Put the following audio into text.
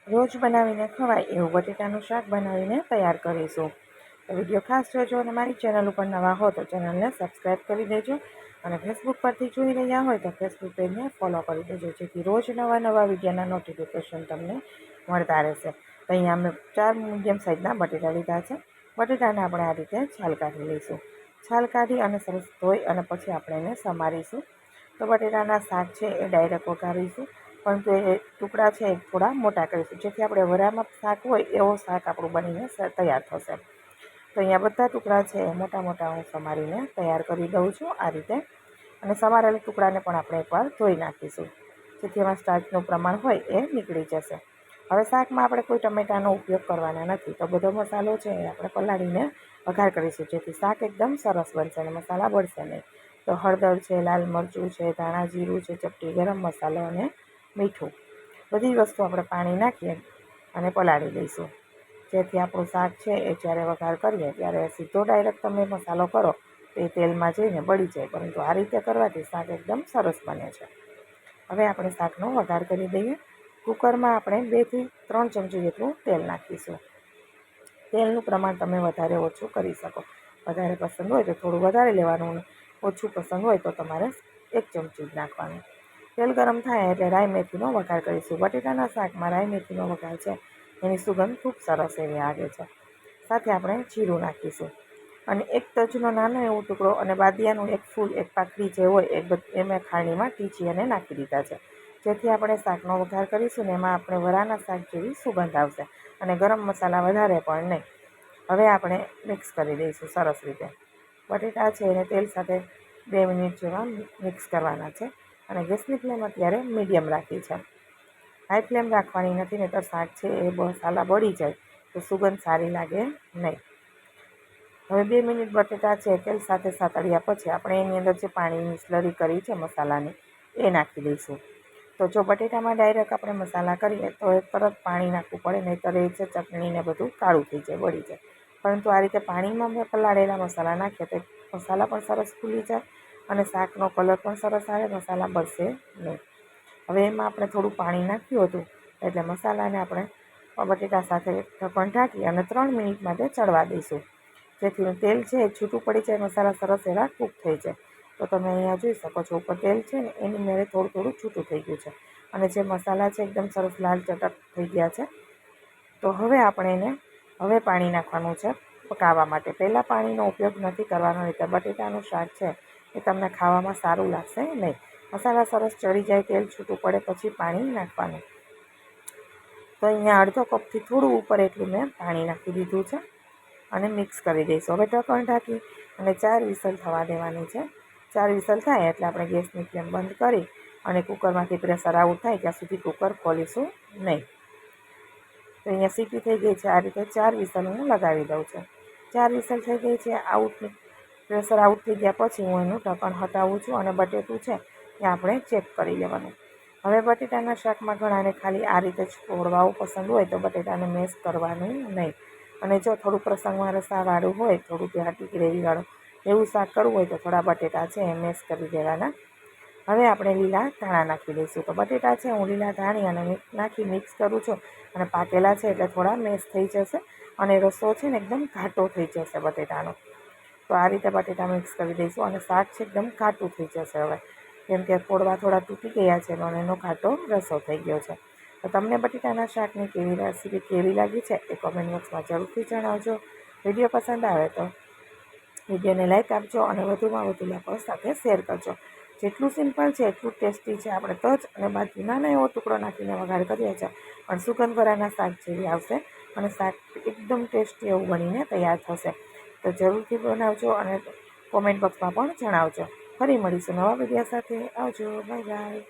રોજ બનાવીને ખવાય એવું બટેટાનું શાક બનાવીને તૈયાર કરીશું. તો વિડીયો ખાસ જોજો અને મારી ચેનલ ઉપર નવા હો તો ચેનલને સબસ્ક્રાઈબ કરી દેજો અને ફેસબુક પરથી જોઈ રહ્યા હોય તો ફેસબુક પેજને ફોલો કરી દેજો, જેથી રોજ નવા વિડીયોના નોટિફિકેશન તમને મળતા રહેશે. તો અહીંયા અમે 4 મીડિયમ સાઇઝના બટેટા લીધા છે. બટેટાને આપણે આ રીતે છાલ કાઢી લઈશું. છાલ કાઢી અને સરસ ધોઈ અને પછી આપણે એને સમારીશું. તો બટેટાના શાક છે એ ડાયરેક્ટ વઘારીશું, પરંતુ એ ટુકડા છે એ થોડા મોટા કરીશું, જેથી આપણે વરામાં શાક હોય એવો શાક આપણું બનીને તૈયાર થશે. તો અહીંયા બધા ટુકડા છે એ મોટા હું સમારીને તૈયાર કરી દઉં છું આ રીતે. અને સમારેલા ટુકડાને પણ આપણે એકવાર ધોઈ નાખીશું, જેથી એમાં સ્ટાર્ચનું પ્રમાણ હોય એ નીકળી જશે. હવે શાકમાં આપણે કોઈ ટમેટાનો ઉપયોગ કરવાના નથી, તો બધો મસાલો છે એ આપણે પલાળીને વઘાર કરીશું, જેથી શાક એકદમ સરસ બનશે અને મસાલા બળશે નહીં. તો હળદર છે, લાલ મરચું છે, ધાણા જીરું છે, ચપટી ગરમ મસાલો અને મીઠું, બધી વસ્તુ આપણે પાણી નાખીએ અને પલાળી દઈશું, જેથી આપણું શાક છે એ જ્યારે વઘાર કરીએ ત્યારે સીધો ડાયરેક્ટ તમે મસાલો કરો તો એ તેલમાં જઈને બળી જાય, પરંતુ આ રીતે કરવાથી શાક એકદમ સરસ બને છે. હવે આપણે શાકનો વઘાર કરી દઈએ. કુકરમાં આપણે 2 થી 3 ચમચી જેટલું તેલ નાખીશું. તેલનું પ્રમાણ તમે વધારે ઓછું કરી શકો. વધારે પસંદ હોય તો થોડું વધારે લેવાનું, ઓછું પસંદ હોય તો તમારે 1 ચમચી જ નાખવાનું. તેલ ગરમ થાય એટલે રાઈ મેથીનો વઘાર કરીશું. બટેટાના શાકમાં રાઈ મેથીનો વઘાર છે એની સુગંધ ખૂબ સરસ એવી આવે છે. સાથે આપણે જીરું નાખીશું અને 1 તજનો નાનો એવો ટુકડો અને બાદિયાનું 1 ફૂલ, 1 પાકડી જે હોય એ મેં ખાણીમાં ટીચી અને નાખી દીધા છે, જેથી આપણે શાકનો વઘાર કરીશું ને એમાં આપણે વરાના શાક જેવી સુગંધ આવશે અને ગરમ મસાલા વધારે પણ નહીં. હવે આપણે મિક્સ કરી દઈશું સરસ રીતે. બટેટા છે એને તેલ સાથે 2 મિનિટ જેવા મિક્સ કરવાના છે અને ગેસની ફ્લેમ અત્યારે મીડિયમ રાખી છે. હાઈ ફ્લેમ રાખવાની નથી, નહીં તો શાક છે એ મસાલા બળી જાય તો સુગંધ સારી લાગે નહીં. હવે 2 મિનિટ બટેટા છે તેલ સાથે સાતળ્યા પછી આપણે એની અંદર જે પાણીની સ્લરી કરી છે મસાલાની એ નાખી દઈશું. તો જો બટેટામાં ડાયરેક્ટ આપણે મસાલા કરીએ તો એ તરત પાણી નાખવું પડે, નહીંતર એ છે ચટણીને બધું કાળું થઈ જાય, બળી જાય. પરંતુ આ રીતે પાણીમાં મેં પલાળેલા મસાલા નાખીએ તો મસાલા પણ સરસ ફૂલી જાય અને શાકનો કલર પણ સરસ આવે, મસાલા બળશે નહીં. હવે એમાં આપણે થોડું પાણી નાખ્યું હતું એટલે મસાલાને આપણે બટેટા સાથે ઢક્કણ ઢાંકી અને 3 મિનિટ માટે ચડવા દઈશું, જેથી તેલ છે એ છૂટું પડી જાય, મસાલા સરસ એવા કૂક થઈ જાય. તો તમે અહીંયા જોઈ શકો છો ઉપર તેલ છે ને એની મેળે થોડું છૂટું થઈ ગયું છે અને જે મસાલા છે એકદમ સરસ લાલ ચટક થઈ ગયા છે. તો હવે આપણે એને પાણી નાખવાનું છે પકાવવા માટે. પહેલાં પાણીનો ઉપયોગ નથી કરવાનો, એટલે બટેટાનું શાક છે એ તમને ખાવામાં સારું લાગશે નહીં. મસાલા સરસ ચડી જાય, તેલ છૂટું પડે પછી પાણી નાખવાનું. તો અહીંયા અડધો કપથી થોડું ઉપર એટલું મેં પાણી નાખી દીધું છે અને મિક્સ કરી દઈશું. હવે ઢક્કણ ઢાંકી અને 4 વિસલ થવા દેવાની છે. 4 વિસલ થાય એટલે આપણે ગેસની ફ્લેમ બંધ કરી અને કુકરમાંથી પ્રેશર આઉટ થાય ત્યાં સુધી કુકર ખોલીશું નહીં. તો અહીંયા સીટી થઈ ગઈ છે. આ રીતે 4 વિસલ હું લગાવી દઉં છું. 4 વિસલ થઈ ગઈ છે. પ્રેશર આઉટ થઈ ગયા પછી હું એનું ઢક્કણ હટાવું છું અને બટેટું છે એ આપણે ચેક કરી લેવાનું. હવે બટેટાના શાકમાં ઘણાને ખાલી આ રીતે જ તોડવાઓ પસંદ હોય તો બટેટાને મેશ કરવાનું નહીં. અને જો થોડું પ્રસંગમાં રસાવાળું હોય, થોડું ઘાટી ગ્રેવીવાળું એવું શાક કરવું હોય તો થોડા બટેટા છે એ મેશ કરી દેવાના. હવે આપણે લીલા ધાણા નાખી દઈશું. તો બટેટા છે હું લીલા ધાણી અને નાખી મિક્સ કરું છું અને પાકેલા છે એટલે થોડા મેશ થઈ જશે અને રસો છે ને એકદમ ઘાટો થઈ જશે બટેટાનો. તો આ રીતે બટેટા મિક્સ કરી દઈશું અને શાક છે એકદમ ઘાટું થઈ જશે હવે, કેમ કે ફોડવા થોડા તૂટી ગયા છે અને એનો ઘાટો રસો થઈ ગયો છે. તો તમને બટેટાના શાકની રેસીપી કેવી લાગી છે એ કોમેન્ટ બોક્સમાં જરૂરથી જણાવજો. વિડીયો પસંદ આવે તો વિડીયોને લાઈક આપજો અને વધુમાં વધુ લોકો સાથે શેર કરજો. જેટલું સિમ્પલ છે એટલું ટેસ્ટી છે. આપણે તજ અને બાજુ નાનો એવો ટુકડો નાખીને વઘાર કરીએ છીએ, પણ સુગંધભરાના શાક જેવી આવશે અને શાક એકદમ ટેસ્ટી એવું બનીને તૈયાર થશે. તો જરૂરથી બનાવજો અને કોમેન્ટ બોક્સમાં પણ જણાવજો. ફરી મળીશું નવા વિડીયો સાથે. આવજો, બાય બાય.